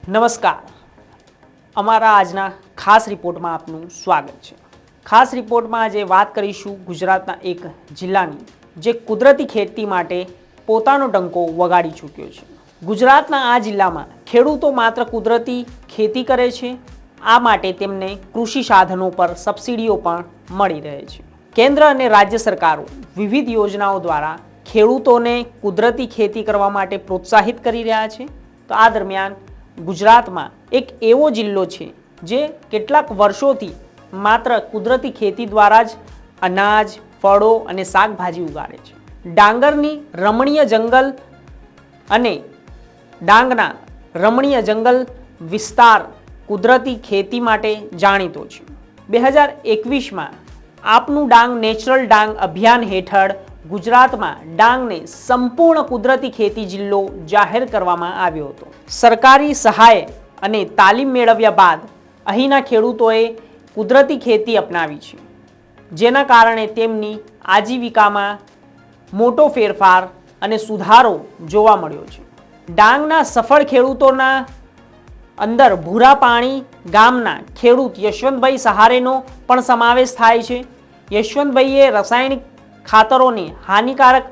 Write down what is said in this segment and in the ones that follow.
નમસ્કાર, અમારા આજના ખાસ રિપોર્ટમાં આપનું સ્વાગત છે। ખાસ રિપોર્ટમાં આજે વાત કરીશું ગુજરાતના એક જિલ્લાની જે કુદરતી ખેતી માટે પોતાનો ડંકો વગાડી ચૂક્યો છે। ગુજરાતના આ જિલ્લામાં ખેડૂતો માત્ર કુદરતી ખેતી કરે છે, આ માટે તેમને કૃષિ સાધનો પર સબસિડીઓ પણ મળી રહે છે। કેન્દ્ર અને રાજ્ય સરકારો વિવિધ યોજનાઓ દ્વારા ખેડૂતોને કુદરતી ખેતી કરવા માટે પ્રોત્સાહિત કરી રહ્યા છે। તો આ દરમિયાન ગુજરાતમાં એક એવો જિલ્લો છે જે કેટલાક વર્ષોથી માત્ર કુદરતી ખેતી દ્વારા જ અનાજ, ફળો અને શાકભાજી ઉગાડે છે। ડાંગરની રમણીય જંગલ અને ડાંગના રમણીય જંગલ વિસ્તાર કુદરતી ખેતી માટે જાણીતો છે। 2021માં આપનું ડાંગ નેચરલ ડાંગ અભિયાન હેઠળ ગુજરાતમાં ડાંગને સંપૂર્ણ કુદરતી ખેતી જિલ્લો જાહેર કરવામાં આવ્યો હતો। સરકારી સહાય અને તાલીમ મેળવ્યા બાદ અહીંના ખેડૂતોએ કુદરતી ખેતી અપનાવી છે, જેના કારણે તેમની આજીવિકામાં મોટો ફેરફાર અને સુધારો જોવા મળ્યો છે। ડાંગના સફળ ખેડૂતોના અંદર ભૂરા પાણી ગામના ખેડૂત યશવંતભાઈ સહારેનો પણ સમાવેશ થાય છે। યશવંતભાઈએ રાસાયણિક ખાતરોની હાનિકારક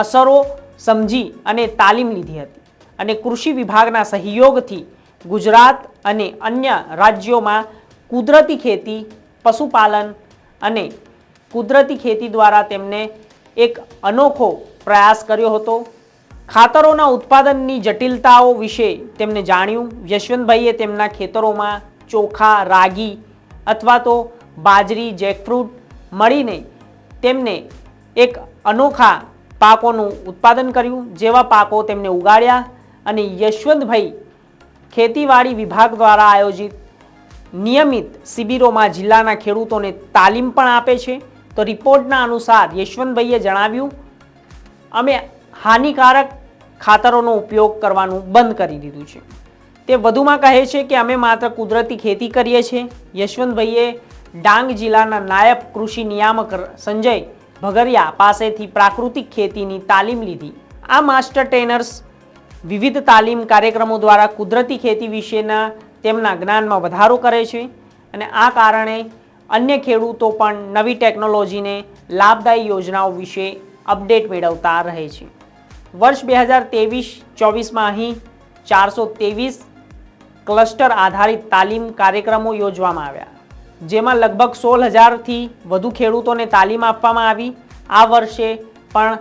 અસરો સમજી અને તાલીમ લીધી હતી અને કૃષિ વિભાગના સહયોગથી ગુજરાત અને અન્ય રાજ્યોમાં કુદરતી ખેતી, પશુપાલન અને કુદરતી ખેતી દ્વારા તેમને એક અનોખો પ્રયાસ કર્યો હતો। ખાતરોના ઉત્પાદનની જટિલતાઓ વિશે તેમને જાણ્યું। યશવંતભાઈએ તેમના ખેતરોમાં ચોખા, રાગી અથવા તો બાજરી, જેકફ્રૂટ મળીને તેમને એક અનોખા પાકોનું ઉત્પાદન કર્યું, જેવા પાકો તેમને ઉગાડ્યા અને યશવંતભાઈ ખેતીવાડી વિભાગ દ્વારા આયોજિત નિયમિત શિબિરોમાં જિલ્લાના ખેડૂતોને તાલીમ પણ આપે છે। તો રિપોર્ટના અનુસાર યશવંતભાઈએ જણાવ્યું, અમે હાનિકારક ખાતરોનો ઉપયોગ કરવાનું બંધ કરી દીધું છે। તે વધુમાં કહે છે કે અમે માત્ર કુદરતી ખેતી કરીએ છીએ। યશવંતભાઈએ ડાંગ જિલ્લાના નાયબ કૃષિ નિયામક સંજય ભગરિયા પાસેથી પ્રાકૃતિક ખેતીની તાલીમ લીધી। આ માસ્ટર ટ્રેનર્સ વિવિધ તાલીમ કાર્યક્રમો દ્વારા કુદરતી ખેતી વિશેના તેમના જ્ઞાનમાં વધારો કરે છે અને આ કારણે અન્ય ખેડૂતો પણ નવી ટેકનોલોજીને લાભદાયી યોજનાઓ વિશે અપડેટ મેળવતા રહે છે। વર્ષ 2023-24માં અહીં 423 ક્લસ્ટર આધારિત તાલીમ કાર્યક્રમો યોજવામાં આવ્યા, જેમાં લગભગ 16,000થી વધુ ખેડૂતોને તાલીમ આપવામાં આવી। આ વર્ષે પણ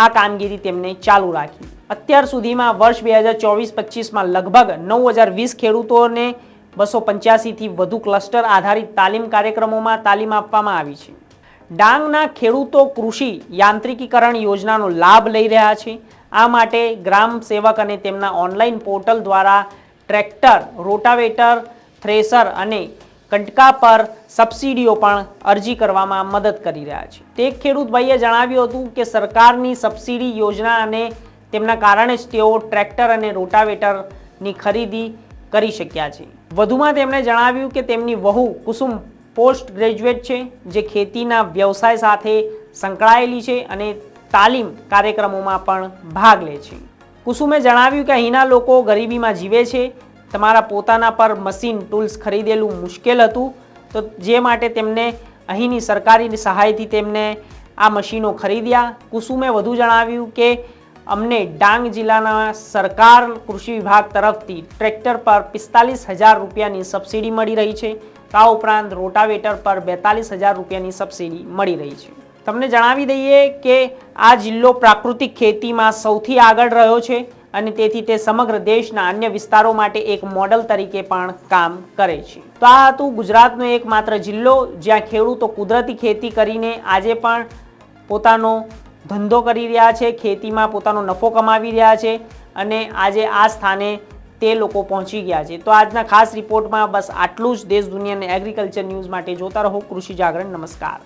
આ કામગીરી તેમને ચાલુ રાખી। અત્યાર સુધીમાં વર્ષ 2024-25માં લગભગ 9,020 ખેડૂતોને 285થી વધુ ક્લસ્ટર આધારિત તાલીમ કાર્યક્રમોમાં તાલીમ આપવામાં આવી છે। ડાંગના ખેડૂતો કૃષિ યાંત્રિકીકરણ યોજનાનો લાભ લઈ રહ્યા છે। આ માટે ગ્રામ સેવક અને તેમના ઓનલાઈન પોર્ટલ દ્વારા ટ્રેક્ટર, રોટાવેટર, થ્રેસર અને કંટકા પર સબસિડીઓ પણ અરજી કરવામાં મદદ કરી રહ્યા છે। તે ખેડૂત ભાઈએ જણાવ્યું હતું કે સરકારની સબસિડી યોજના અને તેમના કારણે જ તેઓ ટ્રેક્ટર અને રોટાવેટરની ખરીદી કરી શક્યા છે। વધુમાં તેમણે જણાવ્યું કે તેમની વહુ કુસુમ પોસ્ટ ગ્રેજ્યુએટ છે, જે ખેતીના વ્યવસાય સાથે સંકળાયેલી છે અને તાલીમ કાર્યક્રમોમાં પણ ભાગ લે છે। કુસુમે જણાવ્યું કે અહીંના લોકો ગરીબીમાં જીવે છે, તમારા પોતાના પર મશીન ટૂલ્સ ખરીદેલું મુશ્કેલ હતું, તો જે માટે તેમને અહીંની સરકારી સહાયથી તેમને આ મશીનો ખરીદ્યા। કુસુમે વધુ જણાવ્યું કે અમને ડાંગ જિલ્લાના સરકાર કૃષિ વિભાગ તરફથી ટ્રેક્ટર પર 45,000 રૂપિયાની સબસિડી મળી રહી છે। આ ઉપરાંત રોટાવેટર પર 42,000 રૂપિયાની સબસિડી મળી રહી છે। તમને જણાવી દઈએ કે આ જિલ્લો પ્રાકૃતિક ખેતીમાં સૌથી આગળ રહ્યો છે અને તેથી તે સમગ્ર દેશના અન્ય વિસ્તારો માટે એક મોડલ તરીકે પણ કામ કરે છે। તો આ હતું ગુજરાતનો એકમાત્ર જિલ્લો જ્યાં ખેડૂતો કુદરતી ખેતી કરીને આજે પણ પોતાનો ધંધો કરી રહ્યા છે, ખેતીમાં પોતાનો નફો કમાવી રહ્યા છે અને આજે આ સ્થાને તે લોકો પહોંચી ગયા છે। તો આજના ખાસ રિપોર્ટમાં બસ આટલું જ। દેશ, દુનિયા અને એગ્રીકલ્ચર ન્યૂઝ માટે જોતા રહો કૃષિ જાગરણ। નમસ્કાર।